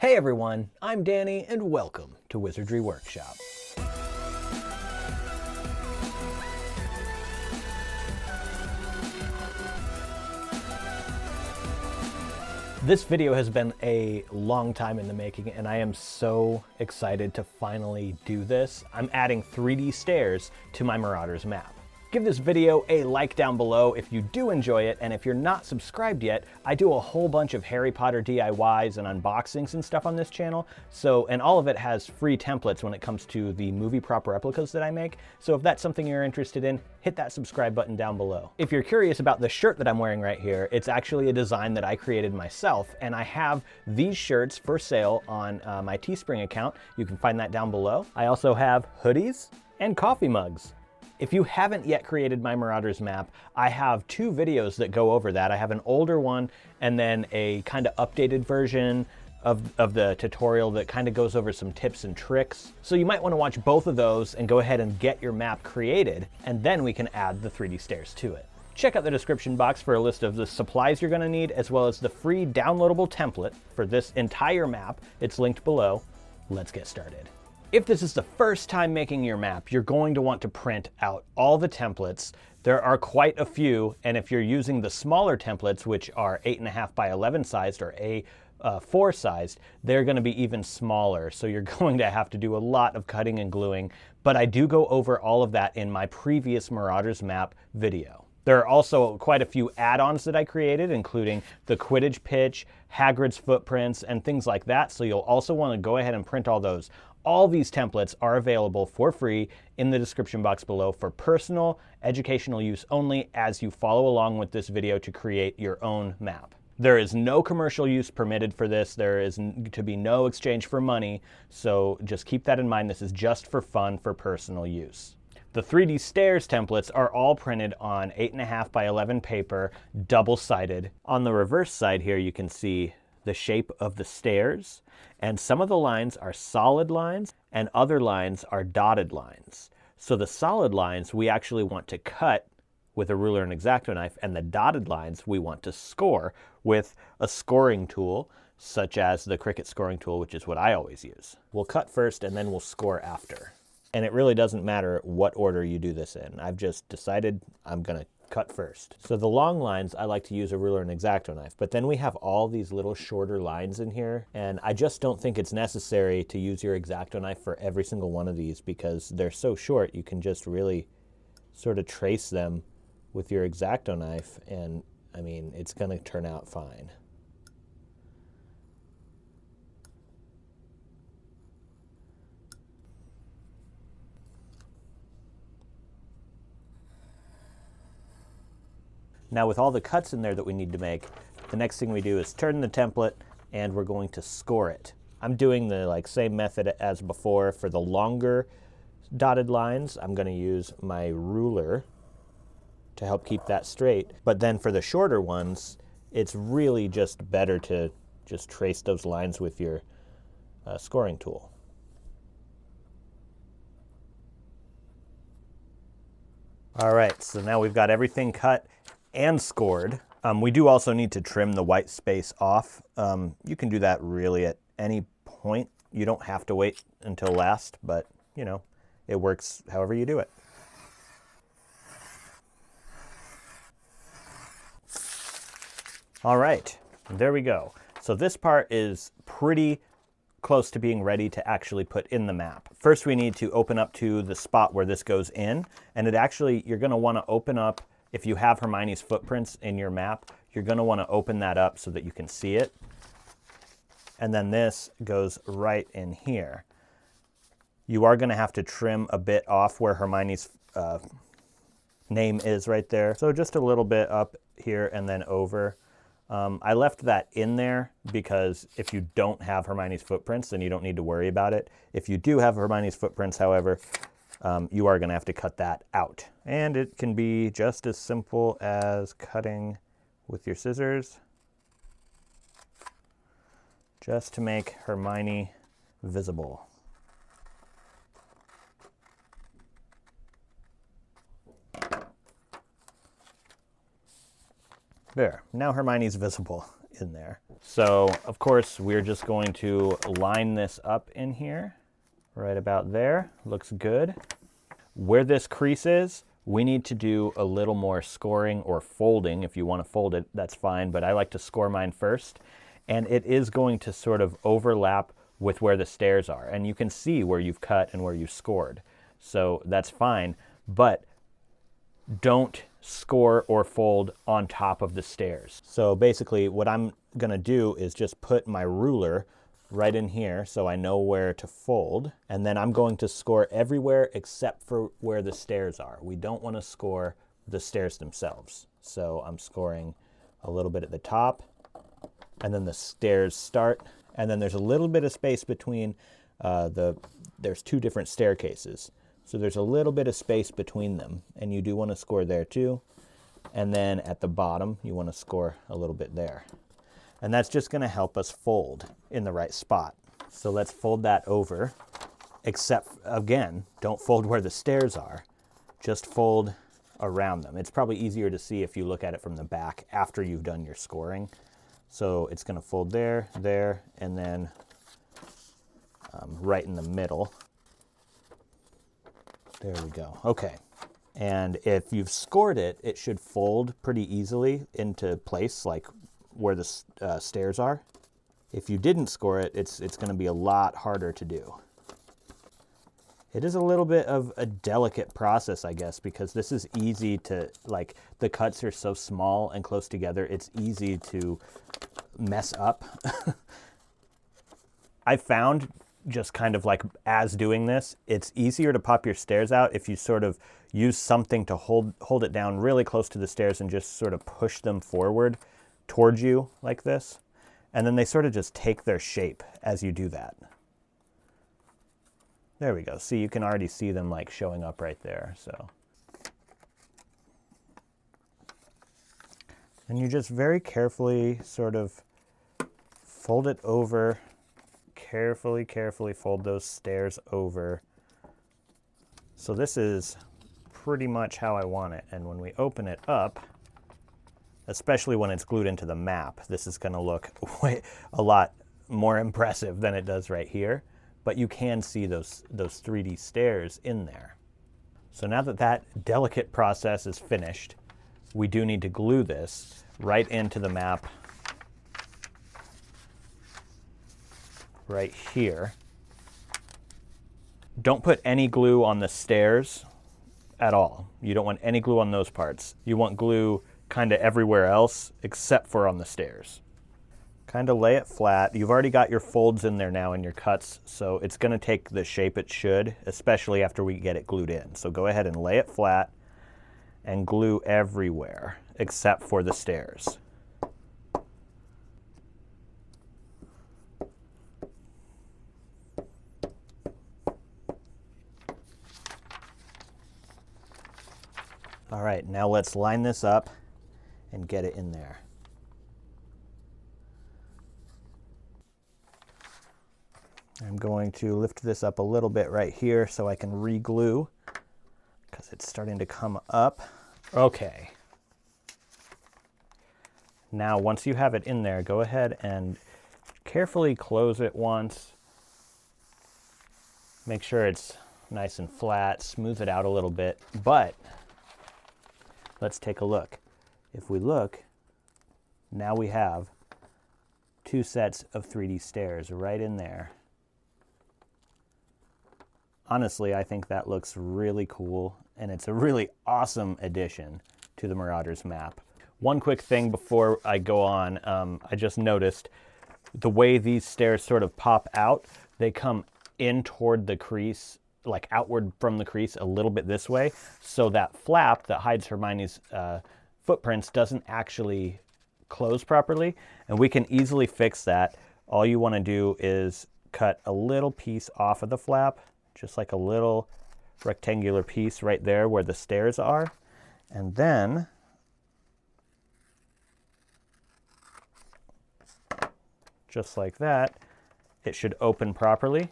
Hey everyone, I'm Danny and welcome to Wizardry Workshop. This video has been a long time in the making and I am so excited to finally do this. I'm adding 3D stairs to my Marauders map. Give this video a like down below if you do enjoy it, and if you're not subscribed yet, I do a whole bunch of Harry Potter DIYs and unboxings and stuff on this channel, and all of it has free templates when it comes to the movie prop replicas that I make, so if that's something you're interested in, hit that subscribe button down below. If you're curious about the shirt that I'm wearing right here, it's actually a design that I created myself, and I have these shirts for sale on my Teespring account. You can find that down below. I also have hoodies and coffee mugs. If you haven't yet created my Marauders map, I have two videos that go over that. I have an older one and then a kind of updated version of the tutorial that kind of goes over some tips and tricks. So you might want to watch both of those and go ahead and get your map created, and then we can add the 3D stairs to it. Check out the description box for a list of the supplies you're going to need, as well as the free downloadable template for this entire map. It's linked below. Let's get started. If this is the first time making your map, you're going to want to print out all the templates. There are quite a few, and if you're using the smaller templates, which are 8.5 by 11 sized or A4 sized, they're going to be even smaller. So you're going to have to do a lot of cutting and gluing, but I do go over all of that in my previous Marauders map video. There are also quite a few add-ons that I created, including the Quidditch pitch, Hagrid's footprints, and things like that. So you'll also want to go ahead and print all those. All these templates are available for free in the description box below for personal, educational use only as you follow along with this video to create your own map. There is no commercial use permitted for this. There is to be no exchange for money, so just keep that in mind. This is just for fun, for personal use. The 3D stairs templates are all printed on 8.5 by 11 paper, double-sided. On the reverse side here, you can see the shape of the stairs, and some of the lines are solid lines and other lines are dotted lines. So the solid lines we actually want to cut with a ruler and X-Acto knife, and the dotted lines we want to score with a scoring tool such as the Cricut scoring tool, which is what I always use. We'll cut first and then we'll score after. And it really doesn't matter what order you do this in. I've just decided I'm gonna cut first. So the long lines, I like to use a ruler and X-Acto knife, but then we have all these little shorter lines in here, and I just don't think it's necessary to use your X-Acto knife for every single one of these because they're so short, you can just really sort of trace them with your X-Acto knife, and I mean, it's gonna turn out fine. Now with all the cuts in there that we need to make, the next thing we do is turn the template and we're going to score it. I'm doing the same method as before. For the longer dotted lines, I'm going to use my ruler to help keep that straight. But then for the shorter ones, it's really just better to just trace those lines with your scoring tool. All right, so now we've got everything cut and scored. We do also need to trim the white space off. You can do that really at any point. You don't have to wait until last, but you know, it works however you do it. All right, there we go. So this part is pretty close to being ready to actually put in the map. First, we need to open up to the spot where this goes in, and you're gonna wanna open up. If you have Hermione's footprints in your map, you're going to want to open that up so that you can see it. And then this goes right in here. You are going to have to trim a bit off where Hermione's name is right there. So just a little bit up here and then over. I left that in there because if you don't have Hermione's footprints, then you don't need to worry about it. If you do have Hermione's footprints, however, you are going to have to cut that out. And it can be just as simple as cutting with your scissors just to make Hermione visible. There, now Hermione's visible. in there. So of course we're just going to line this up in here, right about there. Looks good. Where this crease is, we need to do a little more scoring or folding. If you want to fold it, that's fine, but I like to score mine first. And it is going to sort of overlap with where the stairs are. And you can see where you've cut and where you've scored. So that's fine, but don't score or fold on top of the stairs. So basically what I'm gonna do is just put my ruler right in here so I know where to fold, and then I'm going to score everywhere except for where the stairs are. We don't want to score the stairs themselves. So I'm scoring a little bit at the top, and then the stairs start, and then there's a little bit of space between there's two different staircases. So there's a little bit of space between them, and you do want to score there too. And then at the bottom, you want to score a little bit there. And that's just going to help us fold in the right spot. So let's fold that over, except again, don't fold where the stairs are, just fold around them. It's probably easier to see if you look at it from the back after you've done your scoring. So it's going to fold there, there, and then right in the middle. There we go. Okay. And if you've scored it, it should fold pretty easily into place, like where the stairs are. If you didn't score it, it's going to be a lot harder to do. It is a little bit of a delicate process, I guess, because this is easy to, like, the cuts are so small and close together, it's easy to mess up. I found, just kind of like as doing this, it's easier to pop your stairs out if you sort of use something to hold it down really close to the stairs and just sort of push them forward towards you like this. And then they sort of just take their shape as you do that. There we go. See, you can already see them like showing up right there. So, and you just very carefully sort of fold it over. Carefully fold those stairs over. So this is pretty much how I want it. And when we open it up, especially when it's glued into the map, this is going to look a lot more impressive than it does right here. But you can see those 3D stairs in there. So now that that delicate process is finished, we do need to glue this right into the map right here. Don't put any glue on the stairs at all. You don't want any glue on those parts. You want glue kind of everywhere else except for on the stairs. Kind of lay it flat. You've already got your folds in there now and your cuts, so it's going to take the shape it should, especially after we get it glued in. So go ahead and lay it flat and glue everywhere except for the stairs. All right, now let's line this up and get it in there. I'm going to lift this up a little bit right here so I can re-glue because it's starting to come up. Okay. Now, once you have it in there, go ahead and carefully close it once. Make sure it's nice and flat, smooth it out a little bit, but let's take a look. If we look, now we have two sets of 3D stairs right in there. Honestly, I think that looks really cool, and it's a really awesome addition to the Marauders map. One quick thing before I go on, I just noticed the way these stairs sort of pop out, they come in toward the crease, like outward from the crease a little bit this way, so that flap that hides Hermione's footprints doesn't actually close properly, and we can easily fix that. All you want to do is cut a little piece off of the flap, just like a little rectangular piece right there where the stairs are, and then just like that, it should open properly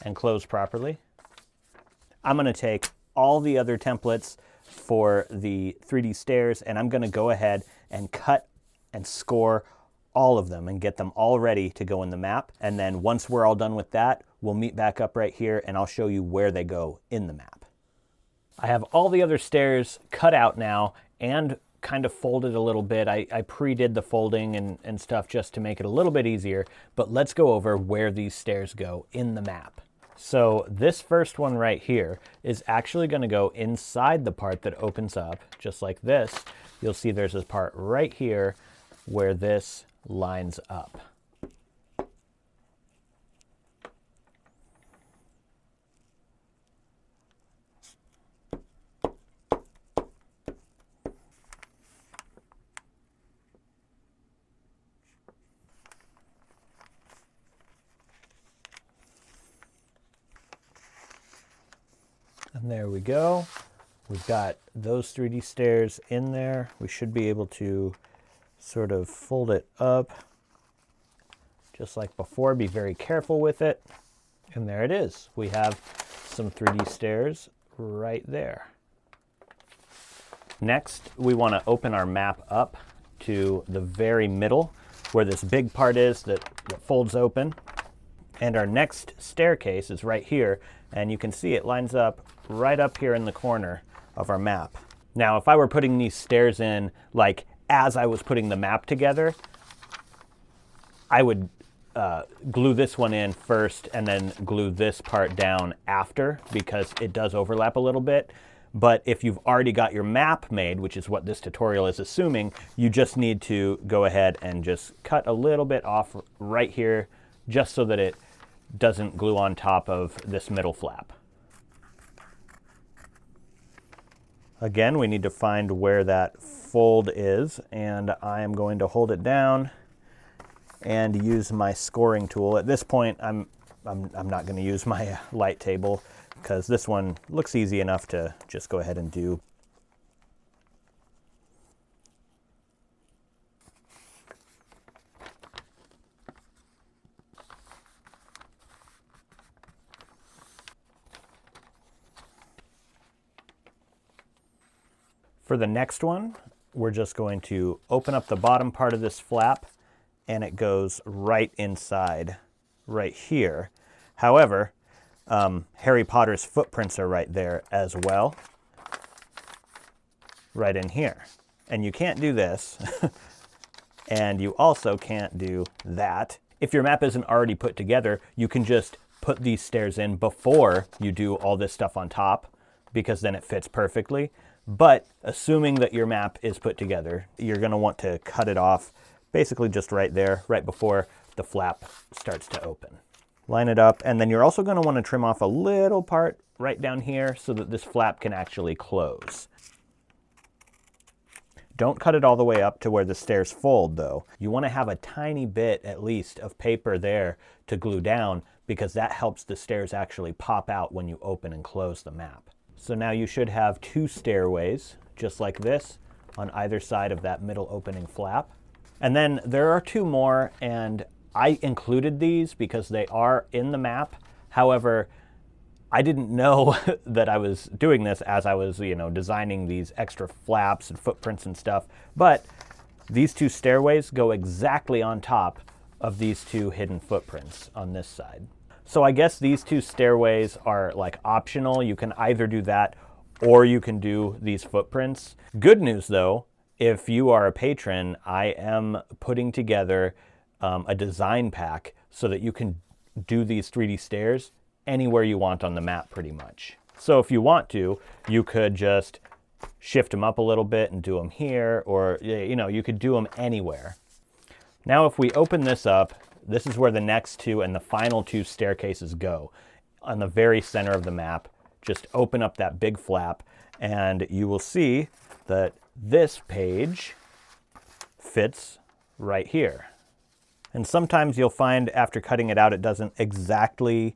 and close properly. I'm going to take all the other templates for the 3D stairs and I'm going to go ahead and cut and score all of them and get them all ready to go in the map. And then once we're all done with that, we'll meet back up right here and I'll show you where they go in the map. I have all the other stairs cut out now and kind of folded a little bit. I pre-did the folding and stuff just to make it a little bit easier, but let's go over where these stairs go in the map. So this first one right here is actually going to go inside the part that opens up, just like this. You'll see there's this part right here where this lines up. And there we go. We've got those 3D stairs in there. We should be able to sort of fold it up just like before. Be very careful with it. And there it is. We have some 3D stairs right there. Next, we want to open our map up to the very middle where this big part is that folds open. And our next staircase is right here. And you can see it lines up right up here in the corner of our map. Now, if I were putting these stairs in, like as I was putting the map together, I would glue this one in first and then glue this part down after, because it does overlap a little bit. But if you've already got your map made, which is what this tutorial is assuming, you just need to go ahead and just cut a little bit off right here, just so that it doesn't glue on top of this middle flap. Again, we need to find where that fold is, and I am going to hold it down and use my scoring tool. At this point, I'm not going to use my light table because this one looks easy enough to just go ahead and do. For the next one, we're just going to open up the bottom part of this flap and it goes right inside, right here. However, Harry Potter's footprints are right there as well, right in here. And you can't do this, and you also can't do that. If your map isn't already put together, you can just put these stairs in before you do all this stuff on top, because then it fits perfectly. But assuming that your map is put together, you're going to want to cut it off basically just right there, right before the flap starts to open. Line it up, and then you're also going to want to trim off a little part right down here so that this flap can actually close. Don't cut it all the way up to where the stairs fold, though. You want to have a tiny bit, at least, of paper there to glue down, because that helps the stairs actually pop out when you open and close the map. So now you should have two stairways, just like this, on either side of that middle opening flap. And then there are two more, and I included these because they are in the map. However, I didn't know that I was doing this as I was, designing these extra flaps and footprints and stuff. But these two stairways go exactly on top of these two hidden footprints on this side. So I guess these two stairways are like optional. You can either do that or you can do these footprints. Good news though, if you are a patron, I am putting together a design pack so that you can do these 3D stairs anywhere you want on the map pretty much. So if you want to, you could just shift them up a little bit and do them here, or you could do them anywhere. Now if we open this up, this is where the next two and the final two staircases go. On the very center of the map, just open up that big flap and you will see that this page fits right here. And sometimes you'll find after cutting it out, it doesn't exactly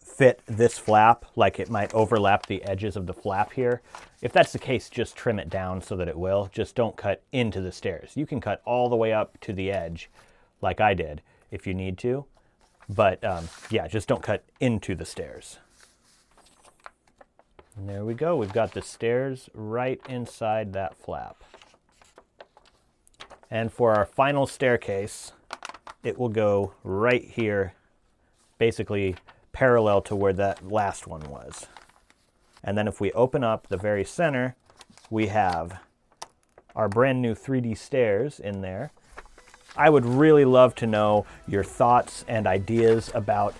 fit this flap, like it might overlap the edges of the flap here. If that's the case, just trim it down so that it will. Just don't cut into the stairs. You can cut all the way up to the edge, like I did, if you need to. But yeah, just don't cut into the stairs. And there we go. We've got the stairs right inside that flap. And for our final staircase, it will go right here, basically parallel to where that last one was. And then if we open up the very center, we have our brand new 3D stairs in there. I would really love to know your thoughts and ideas about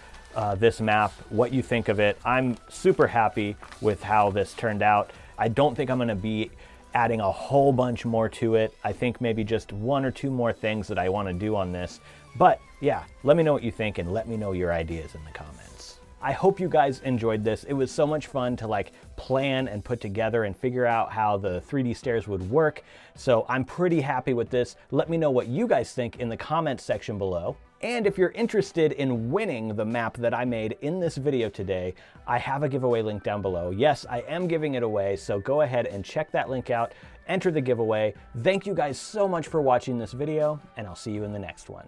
this map, what you think of it. I'm super happy with how this turned out. I don't think I'm going to be adding a whole bunch more to it. I think maybe just 1 or 2 more things that I want to do on this. But yeah, let me know what you think and let me know your ideas in the comments. I hope you guys enjoyed this. It was so much fun to like plan and put together and figure out how the 3D stairs would work. So I'm pretty happy with this. Let me know what you guys think in the comments section below. And if you're interested in winning the map that I made in this video today, I have a giveaway link down below. Yes, I am giving it away, so go ahead and check that link out, enter the giveaway. Thank you guys so much for watching this video, and I'll see you in the next one.